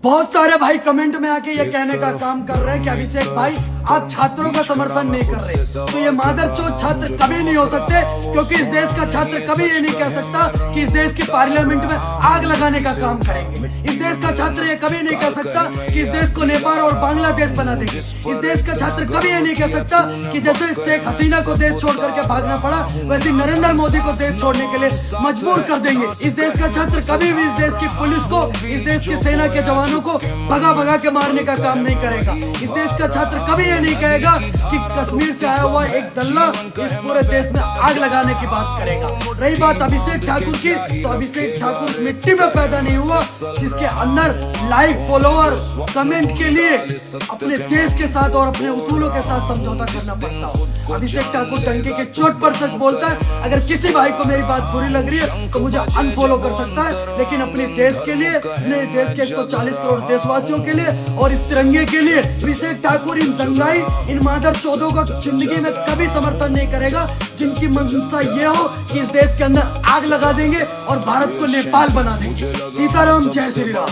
बहुत सारे भाई कमेंट में आके ये कहने का काम कर रहे हैं कि अभिषेक भाई आप छात्रों का समर्थन नहीं कर रहे, तो ये मादरचोद छात्र कभी नहीं हो सकते, क्योंकि इस देश का छात्र कभी ये नहीं कह सकता कि इस देश की पार्लियामेंट में आग लगाने का काम करेंगे। इस देश का छात्र ये कभी नहीं कह सकता कि इस देश को नेपाल और बांग्लादेश बना देंगे। इस देश का छात्र कभी ये नहीं कह सकता कि जैसे शेख हसीना को देश छोड़ करके भागना पड़ा, वैसे नरेंद्र मोदी को देश छोड़ने के लिए मजबूर कर देंगे। इस देश का छात्र कभी भी इस देश की पुलिस को, इस देश की सेना के जवानों को भगा भगा के मारने का काम नहीं करेगा। इस देश का छात्र कभी ये नहीं कहेगा कि कश्मीर से आया हुआ एक दल्ला इस पूरे देश में आग लगाने की बात करेगा। रही बात अभिषेक ठाकुर की, तो अभिषेक ठाकुर मिट्टी में पैदा नहीं हुआ जिसके अंदर लाइक, फॉलोअर, कमेंट के लिए अपने देश के साथ और अपने उसूलों के साथ समझौता करना पड़ता हो। अभिषेक ठाकुर डंके के चोट पर सच बोलता है। अगर किसी भाई को मेरी बात बुरी लग रही है तो मुझे अनफॉलो कर सकता है, लेकिन अपने देश के लिए, अपने देश के 140 करोड़ देशवासियों के लिए और इस तिरंगे के लिए अभिषेक ठाकुर इन दंगाई, इन मादरचोदों का जिंदगी में कभी समर्थन नहीं करेगा, जिनकी मंशा ये हो कि इस देश के अंदर आग लगा देंगे और भारत को नेपाल बना देंगे। सीताराम, जय श्री राम।